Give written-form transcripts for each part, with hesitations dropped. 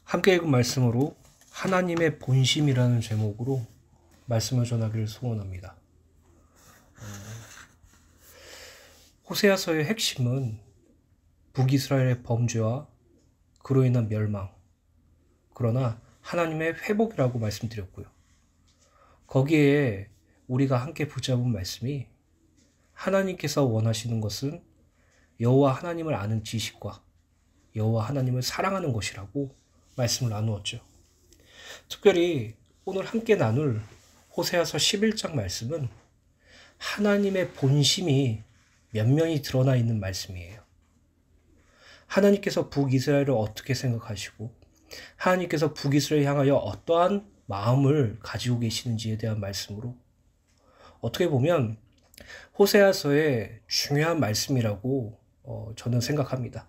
함께 읽은 말씀으로 하나님의 본심이라는 제목으로 말씀을 전하기를 소원합니다. 호세아서의 핵심은 북이스라엘의 범죄와 그로 인한 멸망, 그러나 하나님의 회복이라고 말씀드렸고요. 거기에 우리가 함께 붙잡은 말씀이 하나님께서 원하시는 것은 여호와 하나님을 아는 지식과 여호와 하나님을 사랑하는 것이라고 말씀을 나누었죠. 특별히 오늘 함께 나눌 호세아서 11장 말씀은 하나님의 본심이 면면히 드러나 있는 말씀이에요. 하나님께서 북이스라엘을 어떻게 생각하시고 하나님께서 북이스라엘을 향하여 어떠한 마음을 가지고 계시는지에 대한 말씀으로 어떻게 보면 호세아서의 중요한 말씀이라고 저는 생각합니다.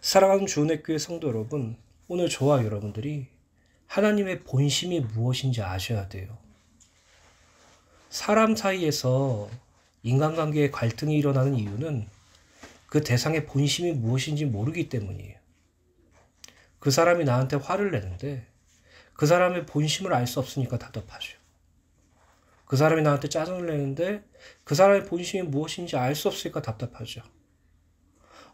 사랑하는 주은혜교회 성도 여러분, 오늘 저와 여러분들이 하나님의 본심이 무엇인지 아셔야 돼요. 사람 사이에서 인간관계에 갈등이 일어나는 이유는 그 대상의 본심이 무엇인지 모르기 때문이에요. 그 사람이 나한테 화를 내는데 그 사람의 본심을 알 수 없으니까 답답하죠. 그 사람이 나한테 짜증을 내는데 그 사람의 본심이 무엇인지 알 수 없으니까 답답하죠.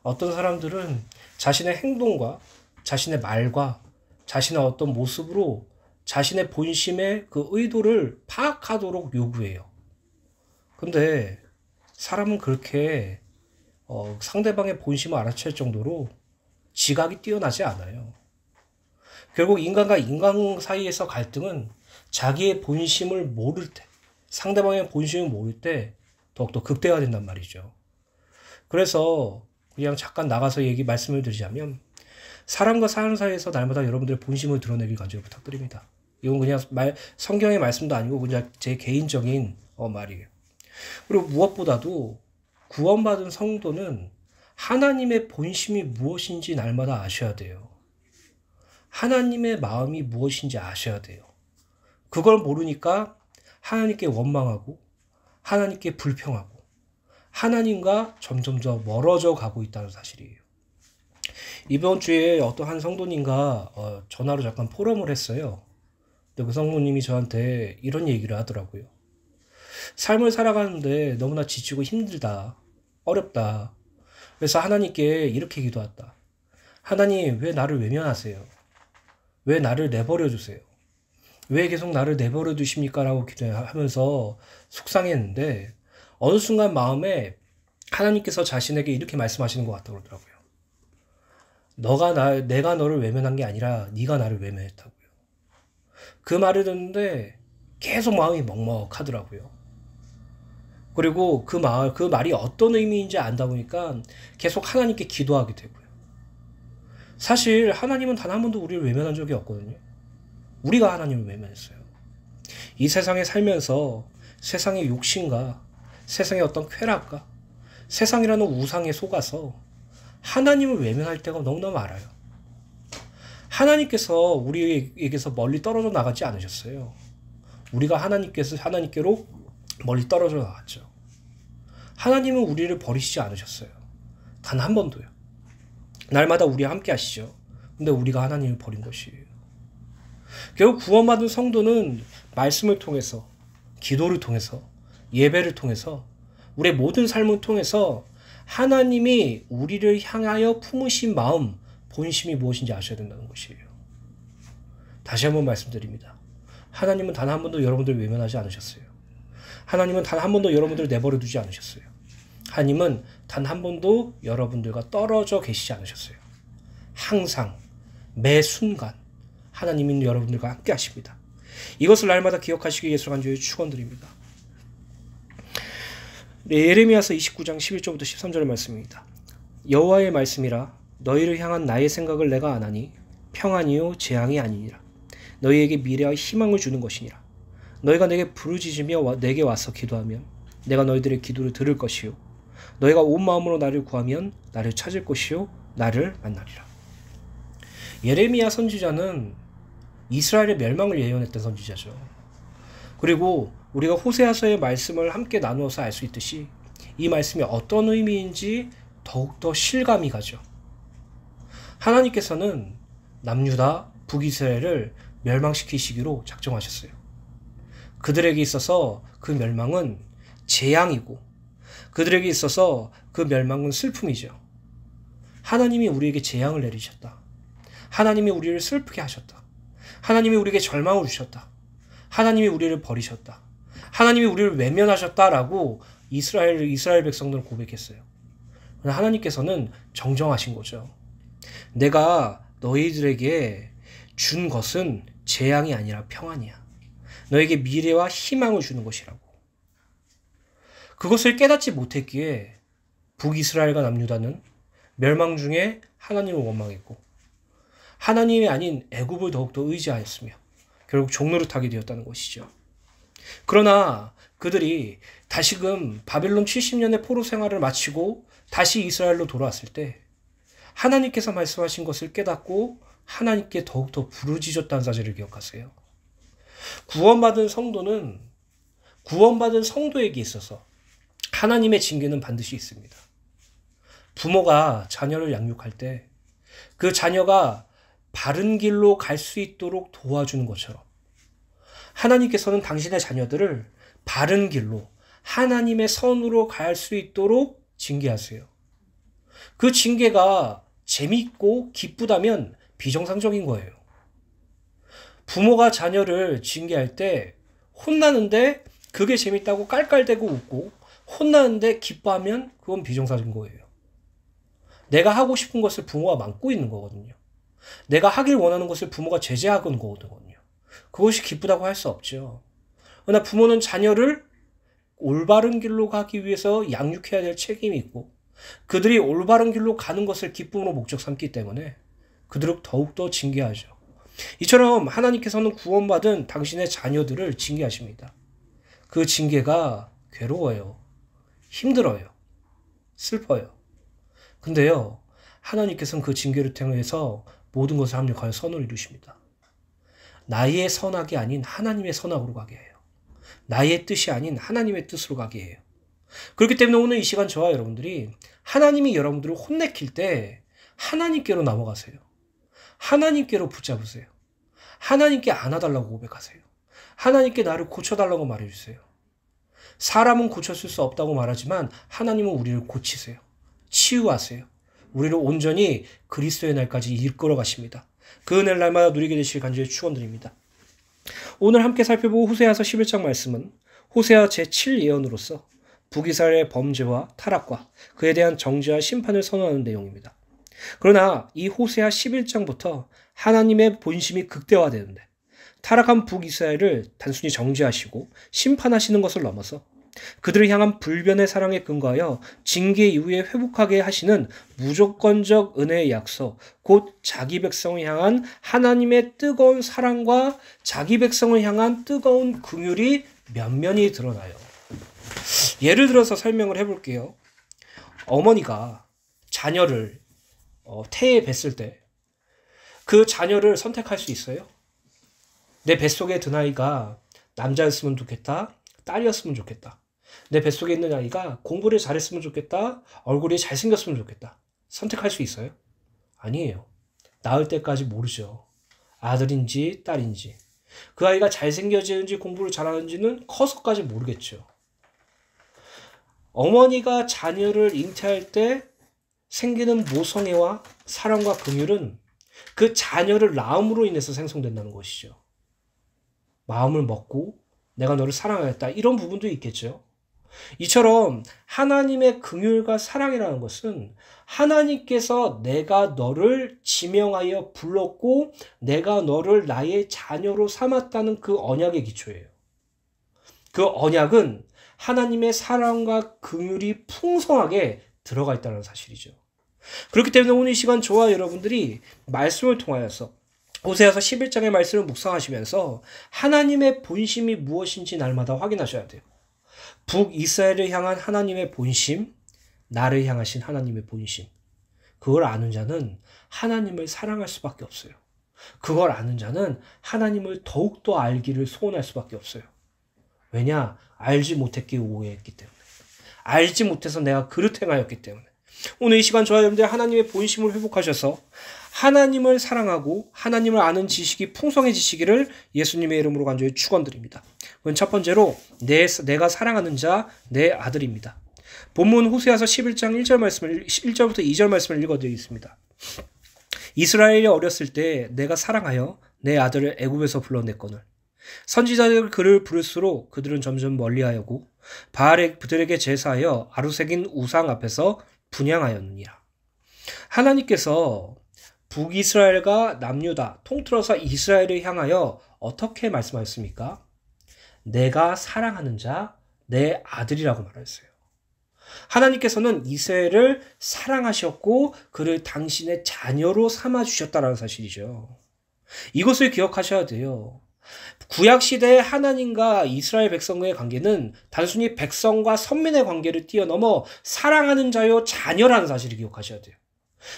어떤 사람들은 자신의 행동과 자신의 말과 자신의 어떤 모습으로 자신의 본심의 그 의도를 파악하도록 요구해요. 근데 사람은 그렇게 상대방의 본심을 알아챌 정도로 지각이 뛰어나지 않아요. 결국 인간과 인간 사이에서 갈등은 자기의 본심을 모를 때, 상대방의 본심을 모를 때 더욱더 극대화된단 말이죠. 그래서 그냥 잠깐 나가서 말씀을 드리자면 사람과 사람 사이에서 날마다 여러분들의 본심을 드러내길 간절히 부탁드립니다. 이건 그냥 성경의 말씀도 아니고 그냥 제 개인적인 말이에요. 그리고 무엇보다도 구원받은 성도는 하나님의 본심이 무엇인지 날마다 아셔야 돼요. 하나님의 마음이 무엇인지 아셔야 돼요. 그걸 모르니까 하나님께 원망하고 하나님께 불평하고 하나님과 점점 더 멀어져 가고 있다는 사실이에요. 이번 주에 어떤 한 성도님과 전화로 잠깐 포럼을 했어요. 근데 그 성도님이 저한테 이런 얘기를 하더라고요. 삶을 살아가는데 너무나 지치고 힘들다. 어렵다. 그래서 하나님께 이렇게 기도했다. 하나님, 왜 나를 외면하세요? 왜 나를 내버려 주세요? 왜 계속 나를 내버려 두십니까? 라고 기도하면서 속상했는데 어느 순간 마음에 하나님께서 자신에게 이렇게 말씀하시는 것 같다고 그러더라고요. 내가 너를 외면한 게 아니라 네가 나를 외면했다고요. 그 말을 듣는데 계속 마음이 먹먹하더라고요. 그리고 그 말이 어떤 의미인지 안다 보니까 계속 하나님께 기도하게 되고요. 사실 하나님은 단 한 번도 우리를 외면한 적이 없거든요. 우리가 하나님을 외면했어요. 이 세상에 살면서 세상의 욕심과 세상의 어떤 쾌락과 세상이라는 우상에 속아서 하나님을 외면할 때가 너무나 많아요. 하나님께서 우리에게서 멀리 떨어져 나가지 않으셨어요. 우리가 하나님께로 멀리 떨어져 나갔죠. 하나님은 우리를 버리시지 않으셨어요. 단 한 번도요. 날마다 우리와 함께 하시죠. 근데 우리가 하나님을 버린 것이에요. 결국 구원받은 성도는 말씀을 통해서, 기도를 통해서, 예배를 통해서, 우리의 모든 삶을 통해서 하나님이 우리를 향하여 품으신 마음, 본심이 무엇인지 아셔야 된다는 것이에요. 다시 한번 말씀드립니다. 하나님은 단 한 번도 여러분들을 외면하지 않으셨어요. 하나님은 단 한 번도 여러분들을 내버려 두지 않으셨어요. 하나님은 단 한 번도 여러분들과 떨어져 계시지 않으셨어요. 항상, 매 순간 하나님은 여러분들과 함께 하십니다. 이것을 날마다 기억하시기 위해서 간절히 축원드립니다. 예레미야서 29장 11절부터 13절의 말씀입니다. 여호와의 말씀이라 너희를 향한 나의 생각을 내가 아나니 평안이요 재앙이 아니니라. 너희에게 미래와 희망을 주는 것이니라. 너희가 내게 부르짖으며 내게 와서 기도하면 내가 너희들의 기도를 들을 것이요 너희가 온 마음으로 나를 구하면 나를 찾을 것이요 나를 만나리라. 예레미야 선지자는 이스라엘의 멸망을 예언했던 선지자죠. 그리고 우리가 호세아서의 말씀을 함께 나누어서 알 수 있듯이 이 말씀이 어떤 의미인지 더욱더 실감이 가죠. 하나님께서는 남유다 북이스라엘을 멸망시키시기로 작정하셨어요. 그들에게 있어서 그 멸망은 재앙이고 그들에게 있어서 그 멸망은 슬픔이죠. 하나님이 우리에게 재앙을 내리셨다. 하나님이 우리를 슬프게 하셨다. 하나님이 우리에게 절망을 주셨다. 하나님이 우리를 버리셨다. 하나님이 우리를 외면하셨다라고 이스라엘 백성들은 고백했어요. 하나님께서는 정정하신 거죠. 내가 너희들에게 준 것은 재앙이 아니라 평안이야. 너에게 미래와 희망을 주는 것이라고. 그것을 깨닫지 못했기에 북이스라엘과 남유다는 멸망 중에 하나님을 원망했고 하나님이 아닌 애굽을 더욱더 의지하였으며 결국 종노릇하게 되었다는 것이죠. 그러나 그들이 다시금 바벨론 70년의 포로 생활을 마치고 다시 이스라엘로 돌아왔을 때 하나님께서 말씀하신 것을 깨닫고 하나님께 더욱더 부르짖었다는 사실을 기억하세요. 구원받은 성도에게 있어서 하나님의 징계는 반드시 있습니다. 부모가 자녀를 양육할 때 그 자녀가 바른 길로 갈 수 있도록 도와주는 것처럼 하나님께서는 당신의 자녀들을 바른 길로 하나님의 선으로 갈 수 있도록 징계하세요. 그 징계가 재미있고 기쁘다면 비정상적인 거예요. 부모가 자녀를 징계할 때 혼나는데 그게 재밌다고 깔깔대고 웃고 혼나는데 기뻐하면 그건 비정상인 거예요. 내가 하고 싶은 것을 부모가 막고 있는 거거든요. 내가 하길 원하는 것을 부모가 제재하는 거거든요. 그것이 기쁘다고 할 수 없죠. 그러나 부모는 자녀를 올바른 길로 가기 위해서 양육해야 될 책임이 있고 그들이 올바른 길로 가는 것을 기쁨으로 목적 삼기 때문에 그들을 더욱더 징계하죠. 이처럼 하나님께서는 구원받은 당신의 자녀들을 징계하십니다. 그 징계가 괴로워요. 힘들어요. 슬퍼요. 근데요, 하나님께서는 그 징계를 통해서 모든 것을 합력하여 선을 이루십니다. 나의 선악이 아닌 하나님의 선악으로 가게 해요. 나의 뜻이 아닌 하나님의 뜻으로 가게 해요. 그렇기 때문에 오늘 이 시간 저와 여러분들이 하나님이 여러분들을 혼내킬 때 하나님께로 넘어가세요. 하나님께로 붙잡으세요. 하나님께 안아달라고 고백하세요. 하나님께 나를 고쳐달라고 말해주세요. 사람은 고쳤을 수 없다고 말하지만 하나님은 우리를 고치세요. 치유하세요. 우리를 온전히 그리스도의 날까지 이끌어 가십니다. 그 은혜를 날마다 누리게 되시길 간절히 축원드립니다. 오늘 함께 살펴볼 호세아서 11장 말씀은 호세아 제7예언으로서 북이스라엘의 범죄와 타락과 그에 대한 정죄와 심판을 선언하는 내용입니다. 그러나 이 호세아 11장부터 하나님의 본심이 극대화되는데 타락한 북이스라엘을 단순히 정죄하시고 심판하시는 것을 넘어서 그들을 향한 불변의 사랑에 근거하여 징계 이후에 회복하게 하시는 무조건적 은혜의 약속, 곧 자기 백성을 향한 하나님의 뜨거운 사랑과 자기 백성을 향한 뜨거운 긍휼이 면면히 드러나요. 예를 들어서 설명을 해볼게요. 어머니가 자녀를 태에 뱄을 때 그 자녀를 선택할 수 있어요? 내 뱃속에 든 아이가 남자였으면 좋겠다, 딸이었으면 좋겠다. 내 뱃속에 있는 아이가 공부를 잘했으면 좋겠다, 얼굴이 잘생겼으면 좋겠다. 선택할 수 있어요? 아니에요. 낳을 때까지 모르죠. 아들인지 딸인지. 그 아이가 잘생겨지는지 공부를 잘하는지는 커서까지 모르겠죠. 어머니가 자녀를 잉태할 때 생기는 모성애와 사랑과 긍휼은 그 자녀를 낳음으로 인해서 생성된다는 것이죠. 마음을 먹고 내가 너를 사랑하겠다, 이런 부분도 있겠죠. 이처럼 하나님의 긍휼과 사랑이라는 것은 하나님께서 내가 너를 지명하여 불렀고 내가 너를 나의 자녀로 삼았다는 그 언약의 기초예요. 그 언약은 하나님의 사랑과 긍휼이 풍성하게 들어가 있다는 사실이죠. 그렇기 때문에 오늘 이 시간 저와 여러분들이 말씀을 통하여서 호세아서 11장의 말씀을 묵상하시면서 하나님의 본심이 무엇인지 날마다 확인하셔야 돼요. 북이스라엘을 향한 하나님의 본심, 나를 향하신 하나님의 본심. 그걸 아는 자는 하나님을 사랑할 수밖에 없어요. 그걸 아는 자는 하나님을 더욱더 알기를 소원할 수밖에 없어요. 왜냐? 알지 못했기에 오해했기 때문에. 알지 못해서 내가 그릇 행하였기 때문에. 오늘 이 시간 저와 여러분들 하나님의 본심을 회복하셔서 하나님을 사랑하고 하나님을 아는 지식이 풍성해지시기를 예수님의 이름으로 간절히 축원드립니다. 그건 첫 번째로 내가 사랑하는 자 내 아들입니다. 본문 호세아서 11장 1절부터 2절 말씀을 읽어드리겠습니다. 이스라엘이 어렸을 때 내가 사랑하여 내 아들을 애굽에서 불러냈거늘 선지자들 그를 부를수록 그들은 점점 멀리하였고 바알들에게 제사하여 아루새긴 우상 앞에서 분향하였느니라. 하나님께서 북이스라엘과 남유다 통틀어서 이스라엘을 향하여 어떻게 말씀하셨습니까? 내가 사랑하는 자 내 아들이라고 말하였어요. 하나님께서는 이스라엘을 사랑하셨고 그를 당신의 자녀로 삼아주셨다는 사실이죠. 이것을 기억하셔야 돼요. 구약시대의 하나님과 이스라엘 백성의 관계는 단순히 백성과 선민의 관계를 뛰어넘어 사랑하는 자요 자녀라는 사실을 기억하셔야 돼요.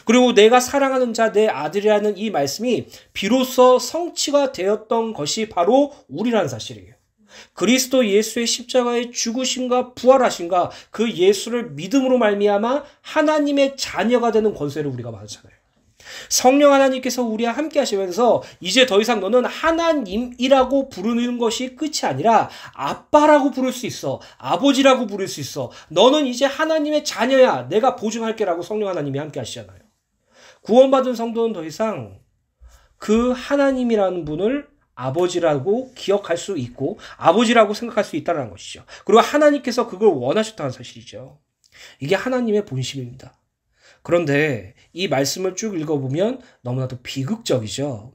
그리고 내가 사랑하는 자 내 아들이라는 이 말씀이 비로소 성취가 되었던 것이 바로 우리라는 사실이에요. 그리스도 예수의 십자가의 죽으심과 부활하심과 그 예수를 믿음으로 말미암아 하나님의 자녀가 되는 권세를 우리가 받았잖아요. 성령 하나님께서 우리와 함께 하시면서 이제 더 이상 너는 하나님이라고 부르는 것이 끝이 아니라 아빠라고 부를 수 있어. 아버지라고 부를 수 있어. 너는 이제 하나님의 자녀야. 내가 보증할게 라고 성령 하나님이 함께 하시잖아요. 구원받은 성도는 더 이상 그 하나님이라는 분을 아버지라고 기억할 수 있고 아버지라고 생각할 수 있다는 것이죠. 그리고 하나님께서 그걸 원하셨다는 사실이죠. 이게 하나님의 본심입니다. 그런데 이 말씀을 쭉 읽어보면 너무나도 비극적이죠.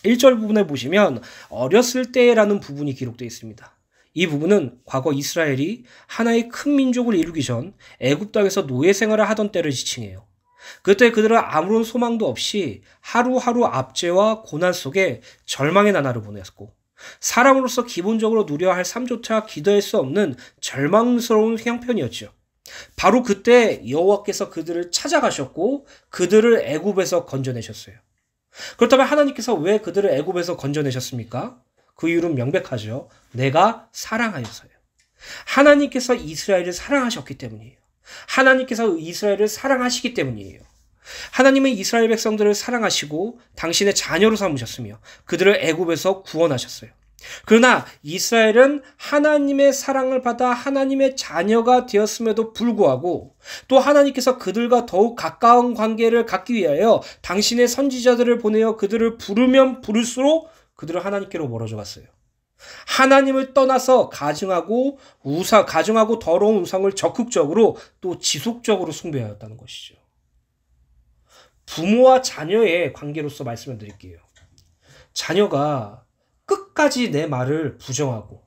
1절 부분에 보시면 어렸을 때라는 부분이 기록되어 있습니다. 이 부분은 과거 이스라엘이 하나의 큰 민족을 이루기 전 애굽 땅에서 노예 생활을 하던 때를 지칭해요. 그때 그들은 아무런 소망도 없이 하루하루 압제와 고난 속에 절망의 나날을 보냈고 사람으로서 기본적으로 누려야 할 삶조차 기도할 수 없는 절망스러운 형편이었죠. 바로 그때 여호와께서 그들을 찾아가셨고 그들을 애굽에서 건져내셨어요. 그렇다면 하나님께서 왜 그들을 애굽에서 건져내셨습니까? 그 이유는 명백하죠. 내가 사랑하여서요. 하나님께서 이스라엘을 사랑하셨기 때문이에요. 하나님께서 이스라엘을 사랑하시기 때문이에요. 하나님은 이스라엘 백성들을 사랑하시고 당신의 자녀로 삼으셨으며 그들을 애굽에서 구원하셨어요. 그러나 이스라엘은 하나님의 사랑을 받아 하나님의 자녀가 되었음에도 불구하고 또 하나님께서 그들과 더욱 가까운 관계를 갖기 위하여 당신의 선지자들을 보내어 그들을 부르면 부를수록 그들은 하나님께로 멀어져 갔어요. 하나님을 떠나서 가증하고 더러운 우상을 적극적으로 또 지속적으로 숭배하였다는 것이죠. 부모와 자녀의 관계로서 말씀을 드릴게요. 자녀가 끝까지 내 말을 부정하고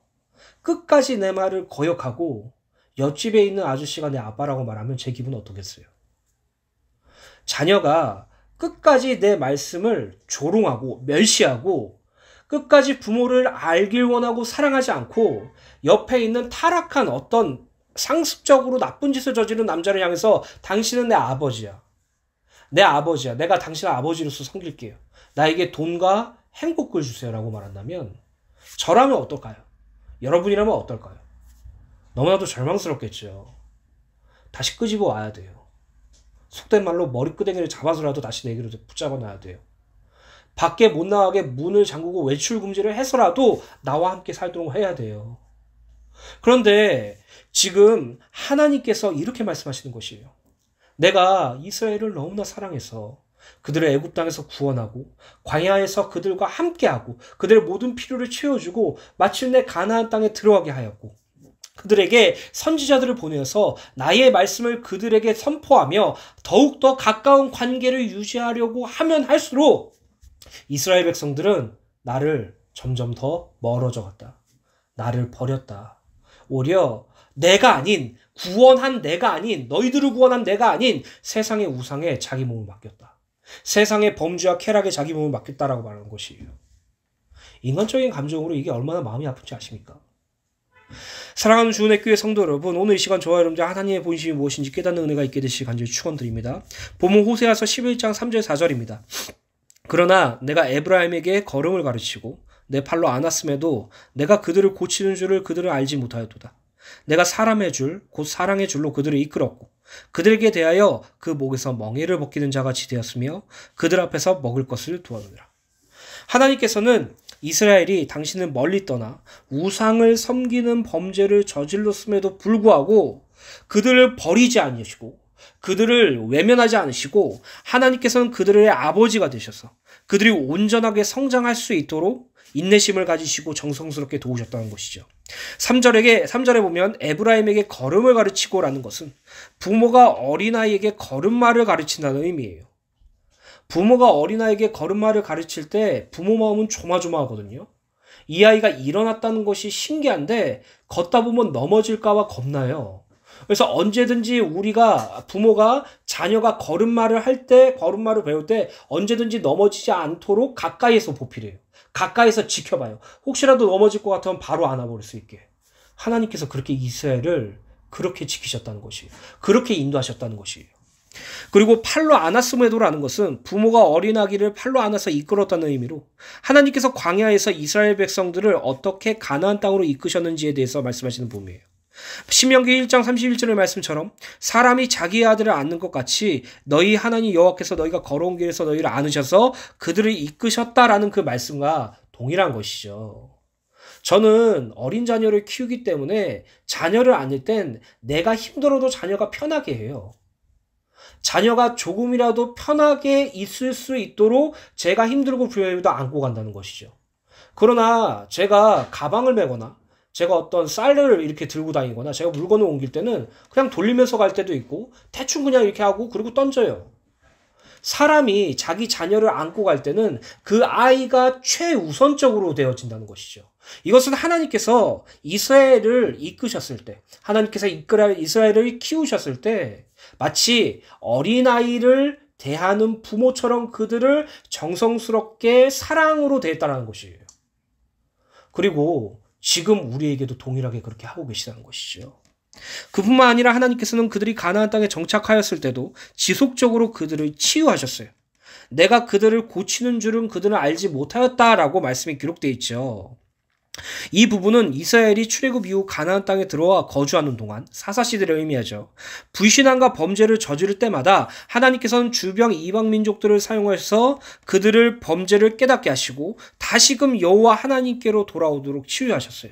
끝까지 내 말을 거역하고 옆집에 있는 아저씨가 내 아빠라고 말하면 제 기분은 어떻겠어요? 자녀가 끝까지 내 말씀을 조롱하고 멸시하고 끝까지 부모를 알길 원하고 사랑하지 않고 옆에 있는 타락한 어떤 상습적으로 나쁜 짓을 저지른 남자를 향해서 당신은 내 아버지야. 내 아버지야. 내가 당신을 아버지로서 섬길게요. 나에게 돈과 행복을 주세요라고 말한다면 저라면 어떨까요? 여러분이라면 어떨까요? 너무나도 절망스럽겠죠. 다시 끄집어 와야 돼요. 속된 말로 머리끄댕이를 잡아서라도 다시 내기로 붙잡아 놔야 돼요. 밖에 못 나가게 문을 잠그고 외출 금지를 해서라도 나와 함께 살도록 해야 돼요. 그런데 지금 하나님께서 이렇게 말씀하시는 것이에요. 내가 이스라엘을 너무나 사랑해서 그들을 애굽 땅에서 구원하고 광야에서 그들과 함께하고 그들의 모든 필요를 채워주고 마침내 가나안 땅에 들어가게 하였고 그들에게 선지자들을 보내어서 나의 말씀을 그들에게 선포하며 더욱더 가까운 관계를 유지하려고 하면 할수록 이스라엘 백성들은 나를 점점 더 멀어져 갔다. 나를 버렸다. 오히려 내가 아닌 구원한 내가 아닌 너희들을 구원한 내가 아닌 세상의 우상에 자기 몸을 맡겼다. 세상의 범죄와 쾌락에 자기 몸을 맡겼다라고 말하는 것이에요. 인간적인 감정으로 이게 얼마나 마음이 아픈지 아십니까? 사랑하는 주은혜 교회 성도 여러분, 오늘 이 시간 저와 여러분들 하나님의 본심이 무엇인지 깨닫는 은혜가 있게 되시길 간절히 축원드립니다. 본문 호세아서 11장 3절 4절입니다. 그러나 내가 에브라임에게 걸음을 가르치고 내 팔로 안았음에도 내가 그들을 고치는 줄을 그들은 알지 못하였도다. 내가 사람의 줄, 곧 사랑의 줄로 그들을 이끌었고 그들에게 대하여 그 목에서 멍에를 벗기는 자같이 되었으며 그들 앞에서 먹을 것을 두었느니라. 하나님께서는 이스라엘이 당신을 멀리 떠나 우상을 섬기는 범죄를 저질렀음에도 불구하고 그들을 버리지 않으시고 그들을 외면하지 않으시고 하나님께서는 그들의 아버지가 되셔서 그들이 온전하게 성장할 수 있도록 인내심을 가지시고 정성스럽게 도우셨다는 것이죠. 3절에 보면 에브라임에게 걸음을 가르치고라는 것은 부모가 어린아이에게 걸음마를 가르친다는 의미예요. 부모가 어린아이에게 걸음마를 가르칠 때 부모 마음은 조마조마하거든요. 이 아이가 일어났다는 것이 신기한데 걷다 보면 넘어질까 봐 겁나요. 그래서 언제든지 우리가 부모가 자녀가 걸음마를 배울 때 언제든지 넘어지지 않도록 가까이에서 보필해요. 가까이서 지켜봐요. 혹시라도 넘어질 것 같으면 바로 안아버릴 수 있게. 하나님께서 그렇게 이스라엘을 그렇게 지키셨다는 것이에요. 그렇게 인도하셨다는 것이에요. 그리고 팔로 안았음에도라는 것은 부모가 어린아기를 팔로 안아서 이끌었다는 의미로 하나님께서 광야에서 이스라엘 백성들을 어떻게 가나안 땅으로 이끄셨는지에 대해서 말씀하시는 부분이에요. 신명기 1장 31절의 말씀처럼 사람이 자기의 아들을 안는 것 같이 너희 하나님 여호와께서 너희가 걸어온 길에서 너희를 안으셔서 그들을 이끄셨다라는 그 말씀과 동일한 것이죠. 저는 어린 자녀를 키우기 때문에 자녀를 안을 땐 내가 힘들어도 자녀가 편하게 해요. 자녀가 조금이라도 편하게 있을 수 있도록 제가 힘들고 불편해도 안고 간다는 것이죠. 그러나 제가 가방을 메거나 제가 어떤 쌀을 이렇게 들고 다니거나 제가 물건을 옮길 때는 그냥 돌리면서 갈 때도 있고 대충 그냥 이렇게 하고 그리고 던져요. 사람이 자기 자녀를 안고 갈 때는 그 아이가 최우선적으로 되어진다는 것이죠. 이것은 하나님께서 이스라엘을 이끄셨을 때, 하나님께서 이스라엘을 키우셨을 때 마치 어린아이를 대하는 부모처럼 그들을 정성스럽게 사랑으로 대했다는 것이에요. 그리고 지금 우리에게도 동일하게 그렇게 하고 계시다는 것이죠. 그뿐만 아니라 하나님께서는 그들이 가나안 땅에 정착하였을 때도 지속적으로 그들을 치유하셨어요. 내가 그들을 고치는 줄은 그들은 알지 못하였다라고 말씀이 기록되어 있죠. 이 부분은 이스라엘이 출애굽 이후 가나안 땅에 들어와 거주하는 동안 사사시대를 의미하죠. 불신앙과 범죄를 저지를 때마다 하나님께서는 주변 이방 민족들을 사용하셔서 그들을 범죄를 깨닫게 하시고 다시금 여호와 하나님께로 돌아오도록 치유하셨어요.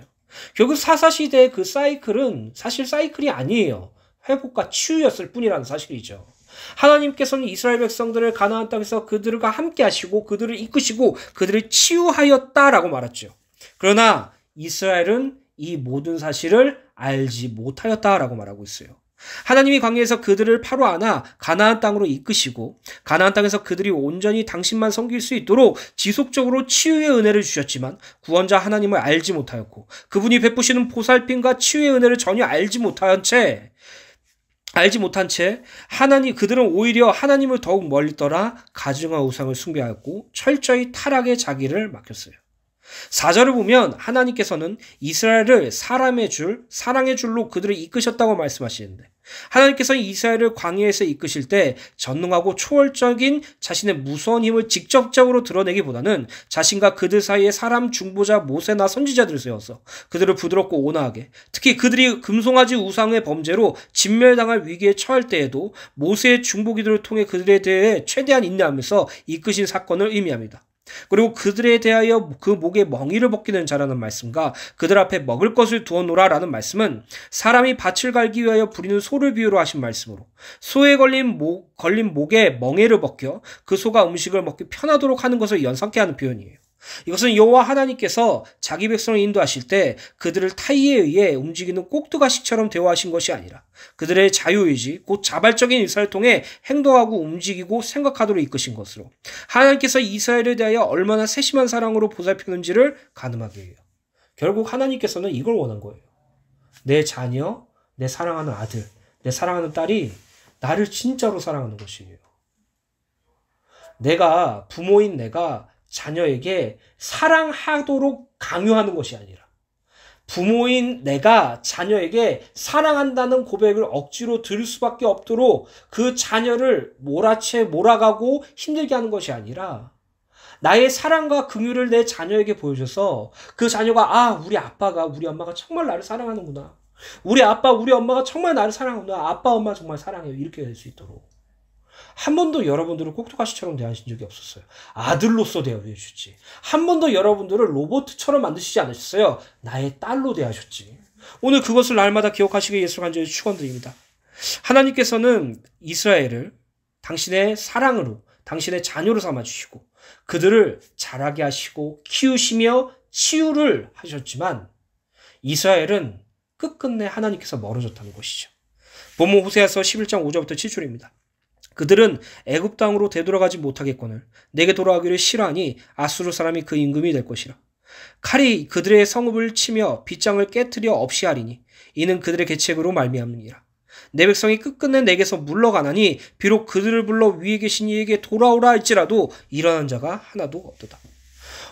결국 사사시대의 그 사이클은 사실 사이클이 아니에요. 회복과 치유였을 뿐이라는 사실이죠. 하나님께서는 이스라엘 백성들을 가나안 땅에서 그들과 함께 하시고 그들을 이끄시고 그들을 치유하였다라고 말했죠. 그러나 이스라엘은 이 모든 사실을 알지 못하였다라고 말하고 있어요. 하나님이 광야에서 그들을 바로 안아 가나안 땅으로 이끄시고 가나안 땅에서 그들이 온전히 당신만 섬길 수 있도록 지속적으로 치유의 은혜를 주셨지만 구원자 하나님을 알지 못하였고 그분이 베푸시는 보살핌과 치유의 은혜를 전혀 알지 못한 채 그들은 오히려 하나님을 더욱 멀리 떠나 가증한 우상을 숭배하였고 철저히 타락의 자기를 맡겼어요. 4절을 보면 하나님께서는 이스라엘을 사랑의 줄로 그들을 이끄셨다고 말씀하시는데 하나님께서는 이스라엘을 광야에서 이끄실 때 전능하고 초월적인 자신의 무서운 힘을 직접적으로 드러내기보다는 자신과 그들 사이에 사람 중보자 모세나 선지자들을 세워서 그들을 부드럽고 온화하게 특히 그들이 금송아지 우상의 범죄로 진멸당할 위기에 처할 때에도 모세의 중보기도를 통해 그들에 대해 최대한 인내하면서 이끄신 사건을 의미합니다. 그리고 그들에 대하여 그 목에 멍이를 벗기는 자라는 말씀과 그들 앞에 먹을 것을 두어놓으라라는 말씀은 사람이 밭을 갈기 위하여 부리는 소를 비유로 하신 말씀으로 소에 걸린 목에 멍에를 벗겨 그 소가 음식을 먹기 편하도록 하는 것을 연상케 하는 표현이에요. 이것은 여호와 하나님께서 자기 백성을 인도하실 때 그들을 타이에 의해 움직이는 꼭두가시처럼 대우하신 것이 아니라 그들의 자유의지 곧 자발적인 의사를 통해 행동하고 움직이고 생각하도록 이끄신 것으로 하나님께서 이스라엘에 대하여 얼마나 세심한 사랑으로 보살피는지를 가늠하게 해요. 결국 하나님께서는 이걸 원한 거예요. 내 자녀, 내 사랑하는 아들, 내 사랑하는 딸이 나를 진짜로 사랑하는 것이에요. 부모인 내가 자녀에게 사랑하도록 강요하는 것이 아니라 부모인 내가 자녀에게 사랑한다는 고백을 억지로 들을 수밖에 없도록 그 자녀를 몰아가고 힘들게 하는 것이 아니라 나의 사랑과 긍휼을 내 자녀에게 보여줘서 그 자녀가 우리 아빠가 우리 엄마가 정말 나를 사랑하는구나. 우리 아빠, 우리 엄마가 정말 나를 사랑한다. 아빠, 엄마 정말 사랑해요. 이렇게 될 수 있도록. 한 번도 여러분들을 꼭두가시처럼 대하신 적이 없었어요. 아들로서 대해주지. 한 번도 여러분들을 로봇처럼 만드시지 않으셨어요. 나의 딸로 대하셨지. 오늘 그것을 날마다 기억하시길 예수 간절히 축원드립니다. 하나님께서는 이스라엘을 당신의 사랑으로, 당신의 자녀로 삼아주시고 그들을 자라게 하시고 키우시며 치유를 하셨지만 이스라엘은 끝끝내 하나님께서 멀어졌다는 것이죠. 본문 호세아서 11장 5절부터 7절입니다. 그들은 애굽 땅으로 되돌아가지 못하겠거늘 내게 돌아가기를 싫어하니 아수르 사람이 그 임금이 될 것이라. 칼이 그들의 성읍을 치며 빗장을 깨뜨려 없이 하리니 이는 그들의 계책으로 말미암느니라. 내 백성이 끝끝내 내게서 물러가나니 비록 그들을 불러 위에 계신 이에게 돌아오라 할지라도 일어난 자가 하나도 없도다.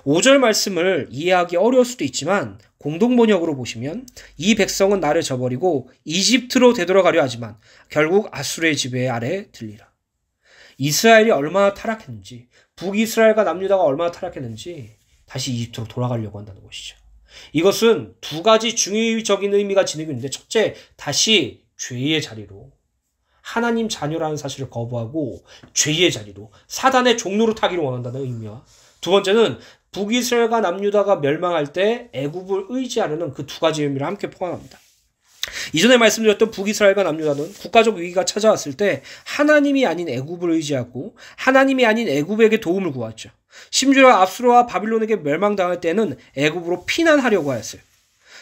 5절 말씀을 이해하기 어려울 수도 있지만 공동번역으로 보시면 이 백성은 나를 저버리고 이집트로 되돌아가려 하지만 결국 아수르의 지배 아래 들리라. 이스라엘이 얼마나 타락했는지, 북이스라엘과 남유다가 얼마나 타락했는지 다시 이집트로 돌아가려고 한다는 것이죠. 이것은 두 가지 중의적인 의미가 지니고 있는데, 첫째, 다시 죄의 자리로, 하나님 자녀라는 사실을 거부하고 죄의 자리로, 사단의 종로로 타기를 원한다는 의미와, 두 번째는 북이스라엘과 남유다가 멸망할 때 애굽을 의지하려는 그 두 가지 의미를 함께 포함합니다. 이전에 말씀드렸던 북이스라엘과 남유다는 국가적 위기가 찾아왔을 때 하나님이 아닌 애굽을 의지하고 하나님이 아닌 애굽에게 도움을 구했죠. 심지어 압수로와 바빌론에게 멸망당할 때는 애굽으로 피난하려고 하였어요.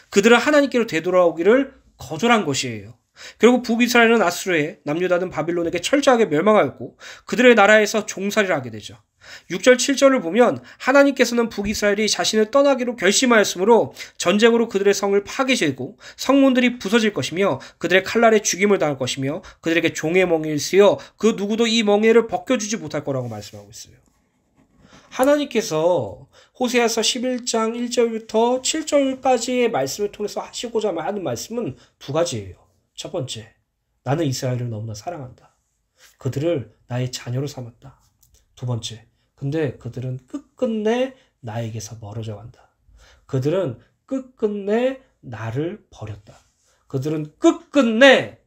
그들은 하나님께로 되돌아오기를 거절한 것이에요. 결국 북이스라엘은 아수르에, 남유다는 바빌론에게 철저하게 멸망하였고 그들의 나라에서 종살이를 하게 되죠. 6절 7절을 보면 하나님께서는 북이스라엘이 자신을 떠나기로 결심하였으므로 전쟁으로 그들의 성을 파괴시키고 성문들이 부서질 것이며 그들의 칼날에 죽임을 당할 것이며 그들에게 종의 멍에를 쓰여 그 누구도 이 멍에를 벗겨주지 못할 거라고 말씀하고 있어요. 하나님께서 호세아서 11장 1절부터 7절까지의 말씀을 통해서 하시고자 하는 말씀은 두 가지예요. 첫 번째, 나는 이스라엘을 너무나 사랑한다. 그들을 나의 자녀로 삼았다. 두 번째, 근데 그들은 끝끝내 나에게서 멀어져 간다. 그들은 끝끝내 나를 버렸다. 그들은 끝끝내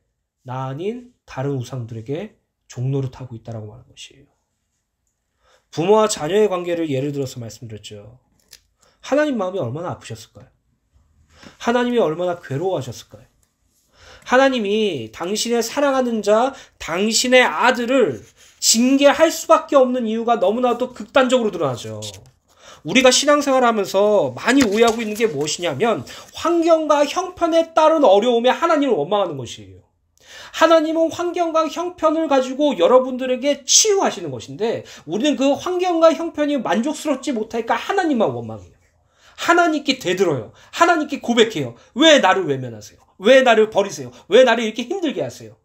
나 아닌 다른 우상들에게 종노릇하고 있다라고 말하는 것이에요. 부모와 자녀의 관계를 예를 들어서 말씀드렸죠. 하나님 마음이 얼마나 아프셨을까요? 하나님이 얼마나 괴로워하셨을까요? 하나님이 당신의 사랑하는 자, 당신의 아들을 징계할 수밖에 없는 이유가 너무나도 극단적으로 드러나죠. 우리가 신앙생활 하면서 많이 오해하고 있는 게 무엇이냐면 환경과 형편에 따른 어려움에 하나님을 원망하는 것이에요. 하나님은 환경과 형편을 가지고 여러분들에게 치유하시는 것인데 우리는 그 환경과 형편이 만족스럽지 못하니까 하나님만 원망해요. 하나님께 대들어요. 하나님께 고백해요. 왜 나를 외면하세요? 왜 나를 버리세요? 왜 나를 이렇게 힘들게 하세요?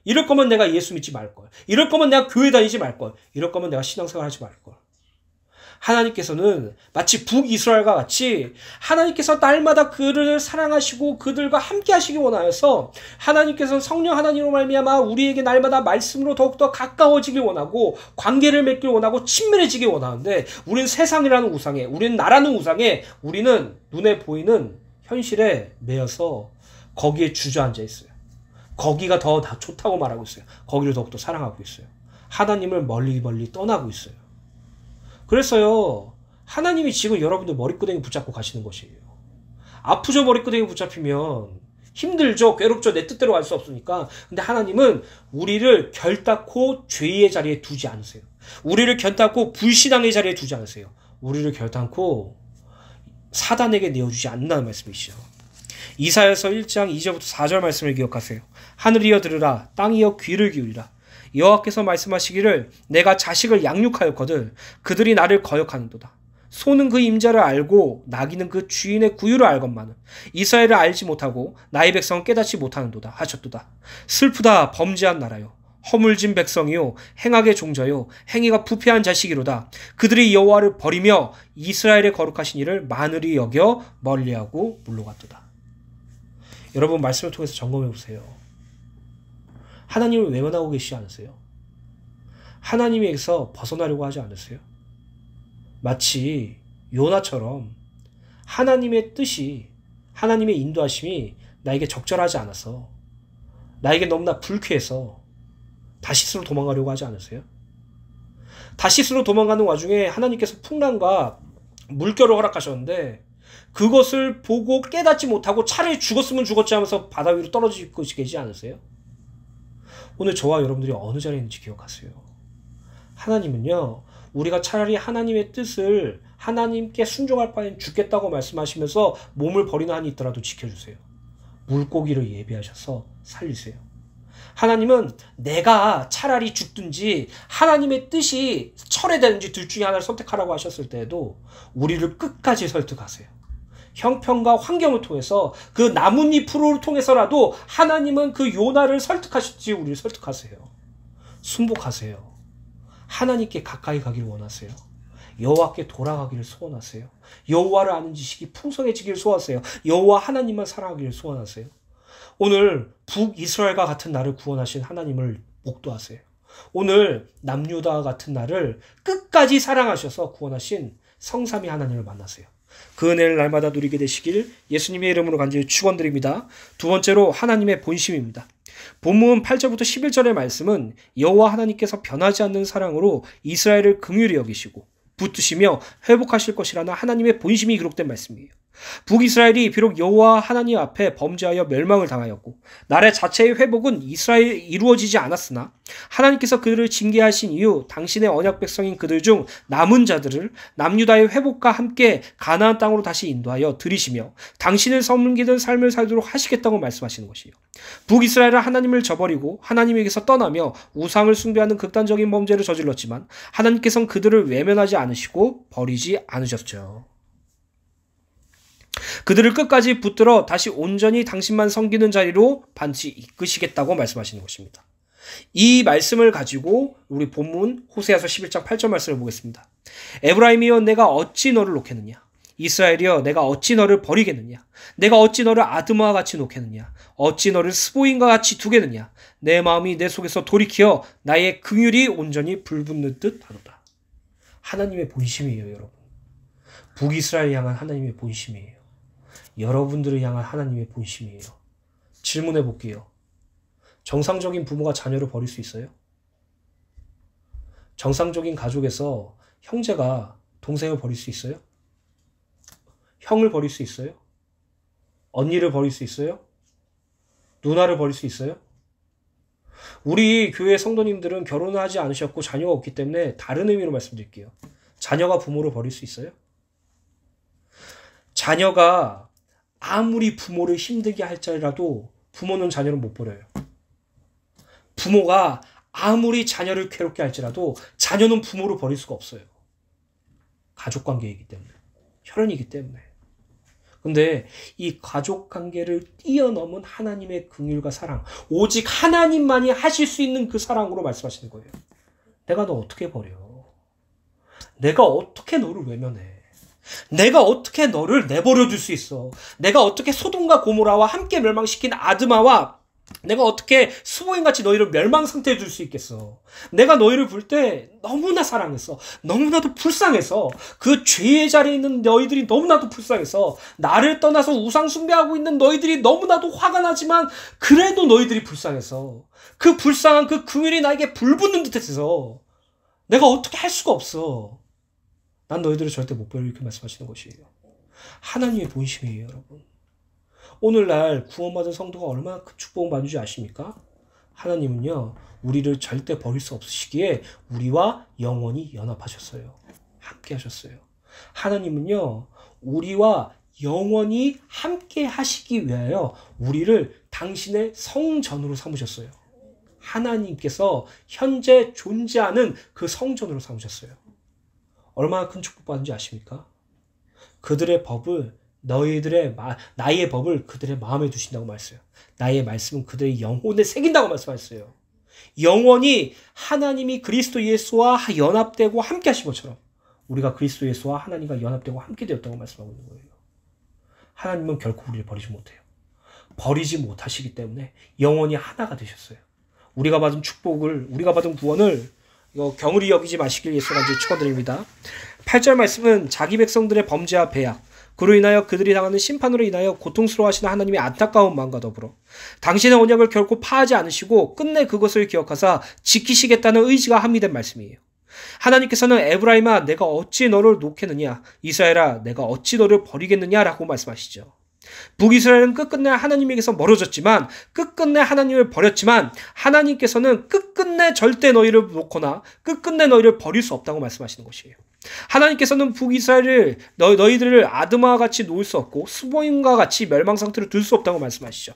이럴 거면 내가 예수 믿지 말걸. 이럴 거면 내가 교회 다니지 말걸. 이럴 거면 내가 신앙생활 하지 말걸. 하나님께서는 마치 북이스라엘과 같이 하나님께서 날마다 그들을 사랑하시고 그들과 함께 하시기 원하여서 하나님께서 성령 하나님으로 말미암아 우리에게 날마다 말씀으로 더욱더 가까워지길 원하고 관계를 맺길 원하고 친밀해지길 원하는데 우리는 세상이라는 우상에, 우리는 나라는 우상에, 우리는 눈에 보이는 현실에 매여서 거기에 주저앉아 있어요. 거기가 더 좋다고 말하고 있어요. 거기를 더욱더 사랑하고 있어요. 하나님을 멀리 떠나고 있어요. 그래서요, 하나님이 지금 여러분들 머리끄댕이 붙잡고 가시는 것이에요. 아프죠? 머리끄댕이 붙잡히면 힘들죠? 괴롭죠? 내 뜻대로 갈 수 없으니까. 근데 하나님은 우리를 결단코 죄의 자리에 두지 않으세요. 우리를 결단코 불신앙의 자리에 두지 않으세요. 우리를 결단코 사단에게 내어주지 않는다는 말씀이시죠. 이사야서 1장 2절부터 4절 말씀을 기억하세요. 하늘이여 들으라, 땅이여 귀를 기울이라. 여호와께서 말씀하시기를 내가 자식을 양육하였거든 그들이 나를 거역하는도다. 소는 그 임자를 알고 나귀는 그 주인의 구유를 알건만은 이스라엘을 알지 못하고 나의 백성은 깨닫지 못하는도다 하셨도다. 슬프다 범죄한 나라요, 허물진 백성이요, 행악의 종자요, 행위가 부패한 자식이로다. 그들이 여호와를 버리며 이스라엘의 거룩하신 이를 만으리 여겨 멀리하고 물러갔도다. 여러분 말씀을 통해서 점검해 보세요. 하나님을 외면하고 계시지 않으세요? 하나님에게서 벗어나려고 하지 않으세요? 마치 요나처럼 하나님의 뜻이, 하나님의 인도하심이 나에게 적절하지 않아서, 나에게 너무나 불쾌해서 다시스로 도망가려고 하지 않으세요? 다시스로 도망가는 와중에 하나님께서 풍랑과 물결을 허락하셨는데 그것을 보고 깨닫지 못하고 차라리 죽었으면 죽었지 하면서 바다 위로 떨어지고 계시지 않으세요? 오늘 저와 여러분들이 어느 자리에 있는지 기억하세요. 하나님은요, 우리가 차라리 하나님의 뜻을 하나님께 순종할 바엔 죽겠다고 말씀하시면서 몸을 버리는 한이 있더라도 지켜주세요. 물고기를 예비하셔서 살리세요. 하나님은 내가 차라리 죽든지 하나님의 뜻이 철회되는지 둘 중에 하나를 선택하라고 하셨을 때에도 우리를 끝까지 설득하세요. 형편과 환경을 통해서 그 나뭇잎으로 통해서라도 하나님은 그 요나를 설득하실지 우리를 설득하세요. 순복하세요. 하나님께 가까이 가기를 원하세요. 여호와께 돌아가기를 소원하세요. 여호와를 아는 지식이 풍성해지기를 소원하세요. 여호와 하나님만 사랑하기를 소원하세요. 오늘 북이스라엘과 같은 나를 구원하신 하나님을 목도하세요. 오늘 남유다와 같은 나를 끝까지 사랑하셔서 구원하신 성삼위 하나님을 만나세요. 그 은혜를 날마다 누리게 되시길 예수님의 이름으로 간절히 축원드립니다. 두 번째로 하나님의 본심입니다. 본문 8절부터 11절의 말씀은 여호와 하나님께서 변하지 않는 사랑으로 이스라엘을 긍휼히 여기시고 붙드시며 회복하실 것이라는 하나님의 본심이 기록된 말씀이에요. 북이스라엘이 비록 여호와 하나님 앞에 범죄하여 멸망을 당하였고 나라 자체의 회복은 이스라엘에 이루어지지 않았으나 하나님께서 그들을 징계하신 이후 당신의 언약 백성인 그들 중 남은 자들을 남유다의 회복과 함께 가나안 땅으로 다시 인도하여 들이시며 당신을 섬기는 삶을 살도록 하시겠다고 말씀하시는 것이에요. 북이스라엘은 하나님을 저버리고 하나님에게서 떠나며 우상을 숭배하는 극단적인 범죄를 저질렀지만 하나님께서는 그들을 외면하지 않으시고 버리지 않으셨죠. 그들을 끝까지 붙들어 다시 온전히 당신만 섬기는 자리로 반드시 이끄시겠다고 말씀하시는 것입니다. 이 말씀을 가지고 우리 본문 호세아서 11장 8절 말씀을 보겠습니다. 에브라임이여 내가 어찌 너를 놓겠느냐? 이스라엘이여 내가 어찌 너를 버리겠느냐? 내가 어찌 너를 아드마와 같이 놓겠느냐? 어찌 너를 스보인과 같이 두겠느냐? 내 마음이 내 속에서 돌이켜 나의 긍휼이 온전히 불붙는 듯 하도다. 하나님의 본심이에요, 여러분. 북이스라엘 향한 하나님의 본심이에요. 여러분들을 향한 하나님의 본심이에요. 질문해 볼게요. 정상적인 부모가 자녀를 버릴 수 있어요? 정상적인 가족에서 형제가 동생을 버릴 수 있어요? 형을 버릴 수 있어요? 언니를 버릴 수 있어요? 누나를 버릴 수 있어요? 우리 교회 성도님들은 결혼을 하지 않으셨고 자녀가 없기 때문에 다른 의미로 말씀드릴게요. 자녀가 부모를 버릴 수 있어요? 자녀가 아무리 부모를 힘들게 할지라도 부모는 자녀를 못 버려요. 부모가 아무리 자녀를 괴롭게 할지라도 자녀는 부모를 버릴 수가 없어요. 가족관계이기 때문에. 혈연이기 때문에. 근데 이 가족관계를 뛰어넘은 하나님의 긍휼과 사랑, 오직 하나님만이 하실 수 있는 그 사랑으로 말씀하시는 거예요. 내가 너 어떻게 버려? 내가 어떻게 너를 외면해? 내가 어떻게 너를 내버려 둘 수 있어? 내가 어떻게 소돔과 고모라와 함께 멸망시킨 아드마와 내가 어떻게 스보인같이 너희를 멸망 상태에 둘 수 있겠어? 내가 너희를 볼 때 너무나 사랑했어. 너무나도 불쌍해서 그 죄의 자리에 있는 너희들이 너무나도 불쌍해서 나를 떠나서 우상 숭배하고 있는 너희들이 너무나도 화가 나지만 그래도 너희들이 불쌍해서 그 불쌍한 그 긍휼이 나에게 불붙는 듯해서 내가 어떻게 할 수가 없어. 난 너희들을 절대 못 버려. 이렇게 말씀하시는 것이에요. 하나님의 본심이에요, 여러분. 오늘날 구원받은 성도가 얼마나 큰 축복을 받는지 아십니까? 하나님은요, 우리를 절대 버릴 수 없으시기에 우리와 영원히 연합하셨어요. 함께 하셨어요. 하나님은요, 우리와 영원히 함께 하시기 위하여 우리를 당신의 성전으로 삼으셨어요. 하나님께서 현재 존재하는 그 성전으로 삼으셨어요. 얼마나 큰 축복받는지 아십니까? 그들의 법을 나의 법을 그들의 마음에 두신다고 말했어요. 나의 말씀은 그들의 영혼에 새긴다고 말씀하셨어요. 영원히 하나님이 그리스도 예수와 연합되고 함께 하신 것처럼 우리가 그리스도 예수와 하나님과 연합되고 함께 되었다고 말씀하고 있는 거예요. 하나님은 결코 우리를 버리지 못해요. 버리지 못하시기 때문에 영원히 하나가 되셨어요. 우리가 받은 축복을, 우리가 받은 구원을 경홀히 여기지 마시길 예수가 이제 축원드립니다. 8절 말씀은 자기 백성들의 범죄와 배악, 그로 인하여 그들이 당하는 심판으로 인하여 고통스러워하시는 하나님의 안타까운 마음과 더불어 당신의 언약을 결코 파하지 않으시고 끝내 그것을 기억하사 지키시겠다는 의지가 함유된 말씀이에요. 하나님께서는 에브라임아 내가 어찌 너를 놓겠느냐, 이스라엘아 내가 어찌 너를 버리겠느냐라고 말씀하시죠. 북이스라엘은 끝끝내 하나님에게서 멀어졌지만, 끝끝내 하나님을 버렸지만, 하나님께서는 끝끝내 절대 너희를 놓거나 끝끝내 너희를 버릴 수 없다고 말씀하시는 것이에요. 하나님께서는 북이스라엘을 너희들을 아드마와 같이 놓을 수 없고 스보임과 같이 멸망 상태로 둘 수 없다고 말씀하시죠.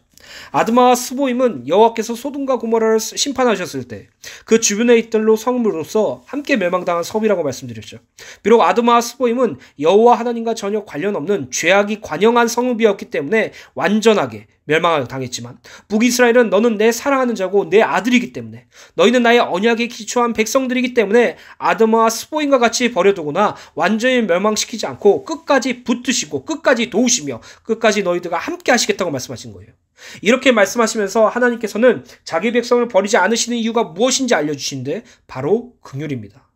아드마와 스보임은 여호와께서 소돔과 고모라를 심판하셨을 때 그 주변에 있던 성읍으로서 함께 멸망당한 섬이라고 말씀드렸죠. 비록 아드마와 스보임은 여호와 하나님과 전혀 관련 없는 죄악이 관영한 성읍이었기 때문에 완전하게 멸망당했지만, 북이스라엘은 너는 내 사랑하는 자고 내 아들이기 때문에, 너희는 나의 언약에 기초한 백성들이기 때문에 아드마와 스보임과 같이 버려두거나 완전히 멸망시키지 않고 끝까지 붙드시고 끝까지 도우시며 끝까지 너희들과 함께 하시겠다고 말씀하신 거예요. 이렇게 말씀하시면서 하나님께서는 자기 백성을 버리지 않으시는 이유가 무엇인지 알려주시는데 바로 긍휼입니다.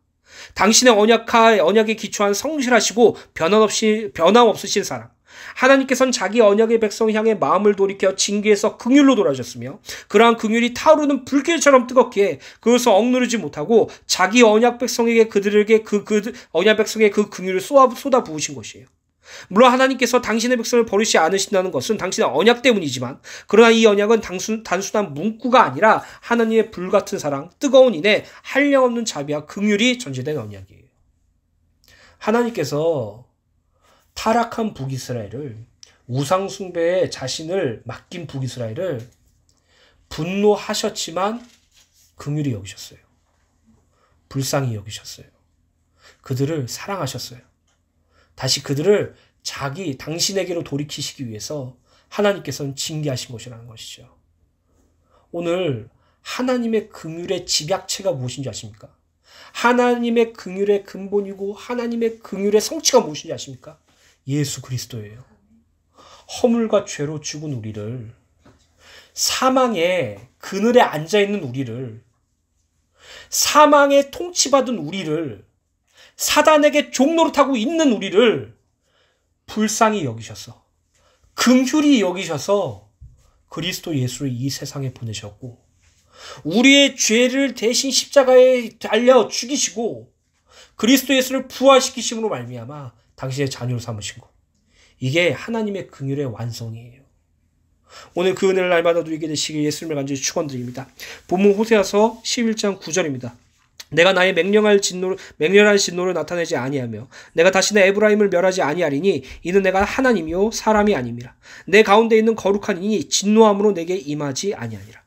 당신의 언약에 기초한 성실하시고 변함없으신 사랑, 하나님께서는 자기 언약의 백성 향해 마음을 돌이켜 징계에서 긍휼로 돌아오셨으며, 그러한 긍휼이 타오르는 불길처럼 뜨겁기에 그것을 억누르지 못하고 자기 언약 백성에게 그들에게 언약 백성의 그 긍휼을 쏟아 부으신 것이에요. 물론 하나님께서 당신의 백성을 버리지 않으신다는 것은 당신의 언약 때문이지만, 그러나 이 언약은 단순한 문구가 아니라 하나님의 불같은 사랑, 뜨거운 인애, 한량없는 자비와 긍휼이 전제된 언약이에요. 하나님께서 타락한 북이스라엘을, 우상 숭배에 자신을 맡긴 북이스라엘을 분노하셨지만 긍휼히 여기셨어요. 불쌍히 여기셨어요. 그들을 사랑하셨어요. 다시 그들을 당신에게로 돌이키시기 위해서 하나님께서는 징계하신 것이라는 것이죠. 오늘 하나님의 긍휼의 집약체가 무엇인지 아십니까? 하나님의 긍휼의 근본이고 하나님의 긍휼의 성취가 무엇인지 아십니까? 예수 그리스도예요. 허물과 죄로 죽은 우리를, 사망의 그늘에 앉아있는 우리를, 사망에 통치받은 우리를, 사단에게 종노릇하고 있는 우리를 불쌍히 여기셔서, 긍휼히 여기셔서 그리스도 예수를 이 세상에 보내셨고, 우리의 죄를 대신 십자가에 달려 죽이시고 그리스도 예수를 부활시키심으로 말미암아 당신의 자녀로 삼으신 것, 이게 하나님의 긍휼의 완성이에요. 오늘 그 은혜를 날마다 누리게 되시길 예수님을 간절히 축원드립니다. 본문 호세아서 11장 9절입니다. 내가 나의 맹렬한 진노를 나타내지 아니하며 내가 다시는 에브라임을 멸하지 아니하리니 이는 내가 하나님이요 사람이 아님이라. 내 가운데 있는 거룩한 이니 진노함으로 내게 임하지 아니하니라.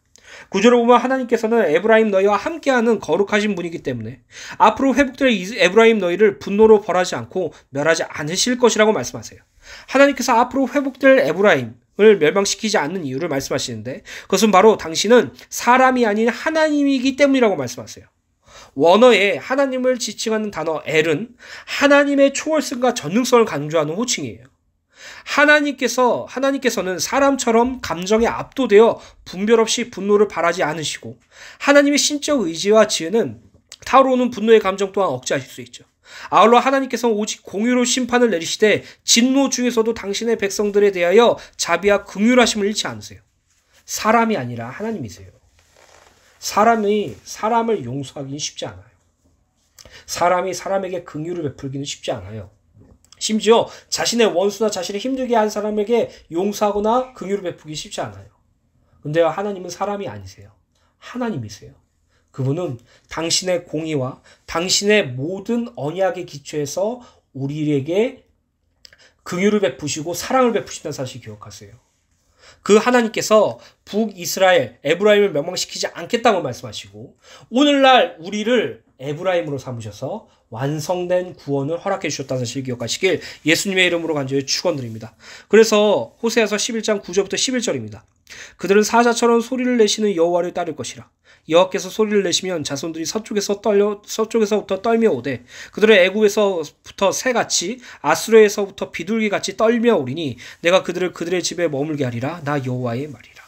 구절을 보면 하나님께서는 에브라임 너희와 함께하는 거룩하신 분이기 때문에 앞으로 회복될 에브라임 너희를 분노로 벌하지 않고 멸하지 않으실 것이라고 말씀하세요. 하나님께서 앞으로 회복될 에브라임을 멸망시키지 않는 이유를 말씀하시는데, 그것은 바로 당신은 사람이 아닌 하나님이기 때문이라고 말씀하세요. 원어에 하나님을 지칭하는 단어 엘은 하나님의 초월성과 전능성을 강조하는 호칭이에요. 하나님께서는 사람처럼 감정에 압도되어 분별 없이 분노를 발하지 않으시고, 하나님의 신적 의지와 지혜는 타오르는 분노의 감정 또한 억제하실 수 있죠. 아울러 하나님께서는 오직 공의로 심판을 내리시되 진노 중에서도 당신의 백성들에 대하여 자비와 긍휼하심을 잃지 않으세요. 사람이 아니라 하나님이세요. 사람이 사람을 용서하기는 쉽지 않아요. 사람이 사람에게 긍휼을 베풀기는 쉽지 않아요. 심지어 자신의 원수나 자신을 힘들게 한 사람에게 용서하거나 긍휼을 베풀기 쉽지 않아요. 근데 하나님은 사람이 아니세요. 하나님이세요. 그분은 당신의 공의와 당신의 모든 언약의 기초에서 우리에게 긍휼을 베푸시고 사랑을 베푸신다는 사실을 기억하세요. 그 하나님께서 북이스라엘, 에브라임을 멸망시키지 않겠다고 말씀하시고, 오늘날 우리를 에브라임으로 삼으셔서 완성된 구원을 허락해 주셨다는 사실을 기억하시길 예수님의 이름으로 간절히 축원드립니다. 그래서 호세아서 11장 9절부터 11절입니다. 그들은 사자처럼 소리를 내시는 여호와를 따를 것이라. 여호와께서 소리를 내시면 자손들이 서쪽에서부터 떨며 오되, 그들의 애굽에서부터 새같이 아수르에서부터 비둘기같이 떨며 오리니 내가 그들의 집에 머물게 하리라. 나 여호와의 말이라.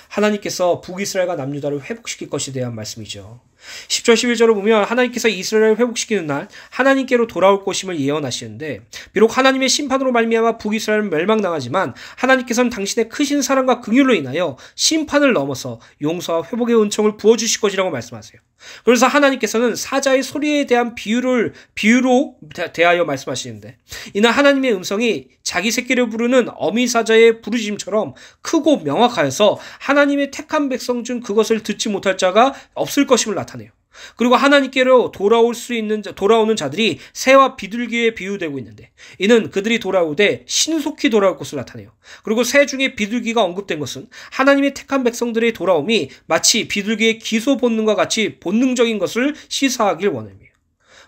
하나님께서 북이스라엘과 남유다를 회복시킬 것에 대한 말씀이죠. 10절 11절을 보면 하나님께서 이스라엘을 회복시키는 날 하나님께로 돌아올 것임을 예언하시는데, 비록 하나님의 심판으로 말미암아 북이스라엘은 멸망당하지만 하나님께서는 당신의 크신 사랑과 긍휼로 인하여 심판을 넘어서 용서와 회복의 은총을 부어주실 것이라고 말씀하세요. 그래서 하나님께서는 사자의 소리에 대한 비유로 대하여 말씀하시는데, 이는 하나님의 음성이 자기 새끼를 부르는 어미 사자의 부르짖음처럼 크고 명확하여서 하나님의 택한 백성 중 그것을 듣지 못할 자가 없을 것임을 나타내요. 그리고 하나님께로 돌아오는 자들이 새와 비둘기에 비유되고 있는데, 이는 그들이 돌아오되 신속히 돌아올 것을 나타내요. 그리고 새 중에 비둘기가 언급된 것은 하나님의 택한 백성들의 돌아옴이 마치 비둘기의 기소 본능과 같이 본능적인 것을 시사하길 원합니다.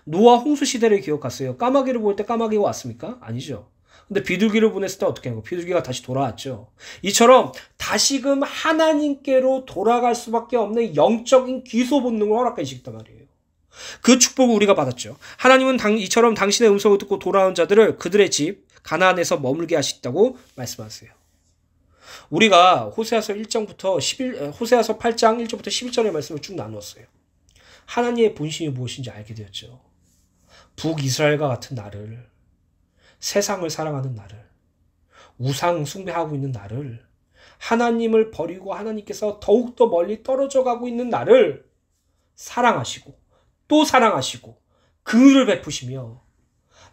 노아 홍수 시대를 기억하세요. 까마귀를 볼 때 까마귀가 왔습니까? 아니죠. 근데 비둘기를 보냈을 때 어떻게 하고 비둘기가 다시 돌아왔죠. 이처럼 다시금 하나님께로 돌아갈 수밖에 없는 영적인 기소 본능을 허락해 주셨단 말이에요. 그 축복을 우리가 받았죠. 하나님은 이처럼 당신의 음성을 듣고 돌아온 자들을 그들의 집 가나안에서 머물게 하셨다고 말씀하세요. 우리가 호세아서 8장 1절부터 11절의 말씀을 쭉 나누었어요. 하나님의 본심이 무엇인지 알게 되었죠. 북이스라엘과 같은 나를, 세상을 사랑하는 나를, 우상 숭배하고 있는 나를, 하나님을 버리고 하나님께서 더욱더 멀리 떨어져 가고 있는 나를 사랑하시고 또 사랑하시고 긍휼을 베푸시며,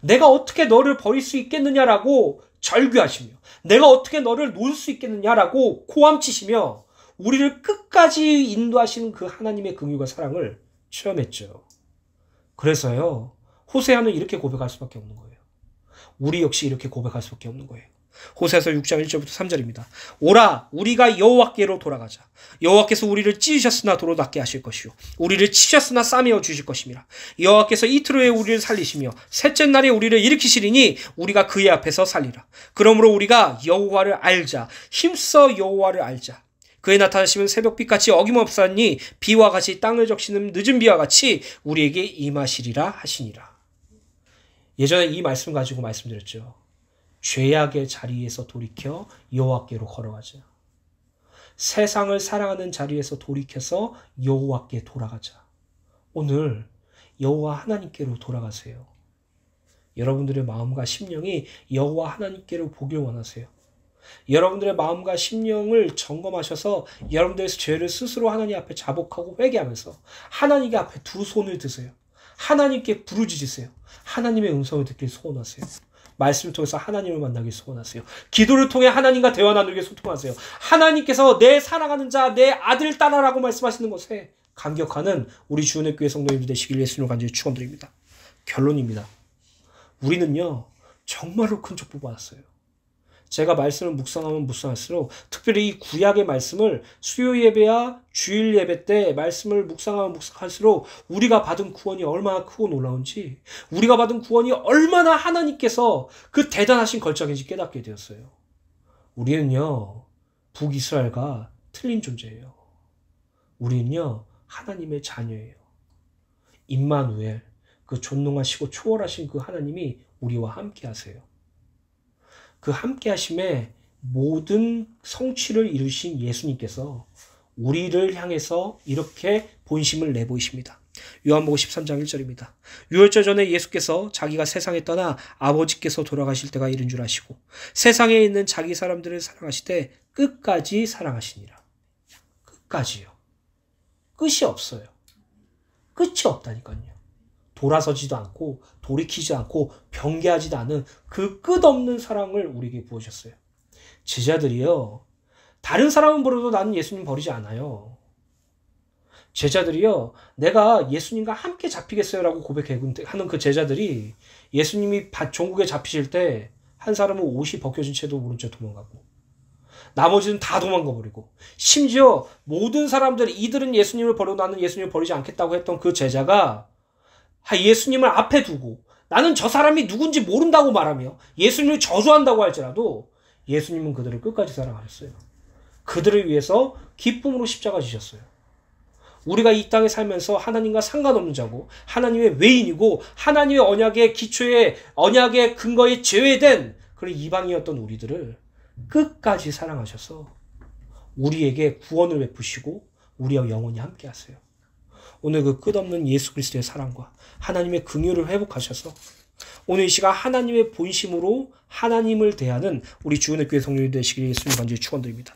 내가 어떻게 너를 버릴 수 있겠느냐라고 절규하시며, 내가 어떻게 너를 놓을 수 있겠느냐라고 고함치시며 우리를 끝까지 인도하시는 그 하나님의 긍휼과 사랑을 체험했죠. 그래서요, 호세아는 이렇게 고백할 수밖에 없는 거예요. 우리 역시 이렇게 고백할 수밖에 없는 거예요. 호세아서 6장 1절부터 3절입니다. 오라, 우리가 여호와께로 돌아가자. 여호와께서 우리를 찢으셨으나 도로 낫게 하실 것이요, 우리를 치셨으나 싸매어 주실 것임이라. 여호와께서 이틀 후에 우리를 살리시며 셋째 날에 우리를 일으키시리니 우리가 그의 앞에서 살리라. 그러므로 우리가 여호와를 알자. 힘써 여호와를 알자. 그의 나타나심은 새벽빛같이 어김없사니 비와 같이 땅을 적시는 늦은 비와 같이 우리에게 임하시리라 하시니라. 예전에 이 말씀 가지고 말씀드렸죠. 죄악의 자리에서 돌이켜 여호와께로 걸어가자. 세상을 사랑하는 자리에서 돌이켜서 여호와께 돌아가자. 오늘 여호와 하나님께로 돌아가세요. 여러분들의 마음과 심령이 여호와 하나님께로 보길 원하세요. 여러분들의 마음과 심령을 점검하셔서 여러분들의 죄를 스스로 하나님 앞에 자복하고 회개하면서 하나님께 앞에 두 손을 드세요. 하나님께 부르짖으세요. 하나님의 음성을 듣길 소원하세요. 말씀을 통해서 하나님을 만나길 소원하세요. 기도를 통해 하나님과 대화 나누게 소통하세요. 하나님께서 내 사랑하는 자, 내 아들 딸아라고 말씀하시는 것에 감격하는 우리 주은혜 교회 성도님들 되시길 예수님으로 간절히 축원드립니다. 결론입니다. 우리는요, 정말로 큰 축복 받았어요. 제가 말씀을 묵상하면 묵상할수록, 특별히 이 구약의 말씀을 수요 예배야 주일 예배 때 말씀을 묵상하면 묵상할수록 우리가 받은 구원이 얼마나 크고 놀라운지, 우리가 받은 구원이 얼마나 하나님께서 그 대단하신 걸작인지 깨닫게 되었어요. 우리는요, 북이스라엘과 틀린 존재예요. 우리는요, 하나님의 자녀예요. 임마누엘, 그 존귀하시고 초월하신 그 하나님이 우리와 함께 하세요. 그 함께 하심에 모든 성취를 이루신 예수님께서 우리를 향해서 이렇게 본심을 내보이십니다. 요한복음 13장 1절입니다. 유월절 전에 예수께서 자기가 세상에 떠나 아버지께서 돌아가실 때가 이른 줄 아시고 세상에 있는 자기 사람들을 사랑하시되 끝까지 사랑하시니라. 끝까지요. 끝이 없어요. 끝이 없다니까요. 돌아서지도 않고 돌이키지 않고 변개하지도 않은 그 끝없는 사랑을 우리에게 부어주셨어요. 제자들이요, 다른 사람은 버려도 나는 예수님 버리지 않아요. 제자들이요, 내가 예수님과 함께 잡히겠어요 라고 고백하는 그 제자들이 예수님이 종국에 잡히실 때 한 사람은 옷이 벗겨진 채도 모른 채 도망가고, 나머지는 다 도망가 버리고, 심지어 모든 사람들, 이들은 예수님을 버리고 나는 예수님을 버리지 않겠다고 했던 그 제자가 예수님을 앞에 두고 나는 저 사람이 누군지 모른다고 말하며 예수님을 저주한다고 할지라도 예수님은 그들을 끝까지 사랑하셨어요. 그들을 위해서 기쁨으로 십자가 지셨어요. 우리가 이 땅에 살면서 하나님과 상관없는 자고 하나님의 외인이고 하나님의 언약의 기초에, 언약의 근거에 제외된 그런 이방이었던 우리들을 끝까지 사랑하셔서 우리에게 구원을 베푸시고 우리와 영원히 함께 하세요. 오늘 그 끝없는 예수 그리스도의 사랑과 하나님의 긍휼을 회복하셔서 오늘 이 시간 하나님의 본심으로 하나님을 대하는 우리 주은혜 교회 성도님 되시길 예수님 간절히 축원드립니다.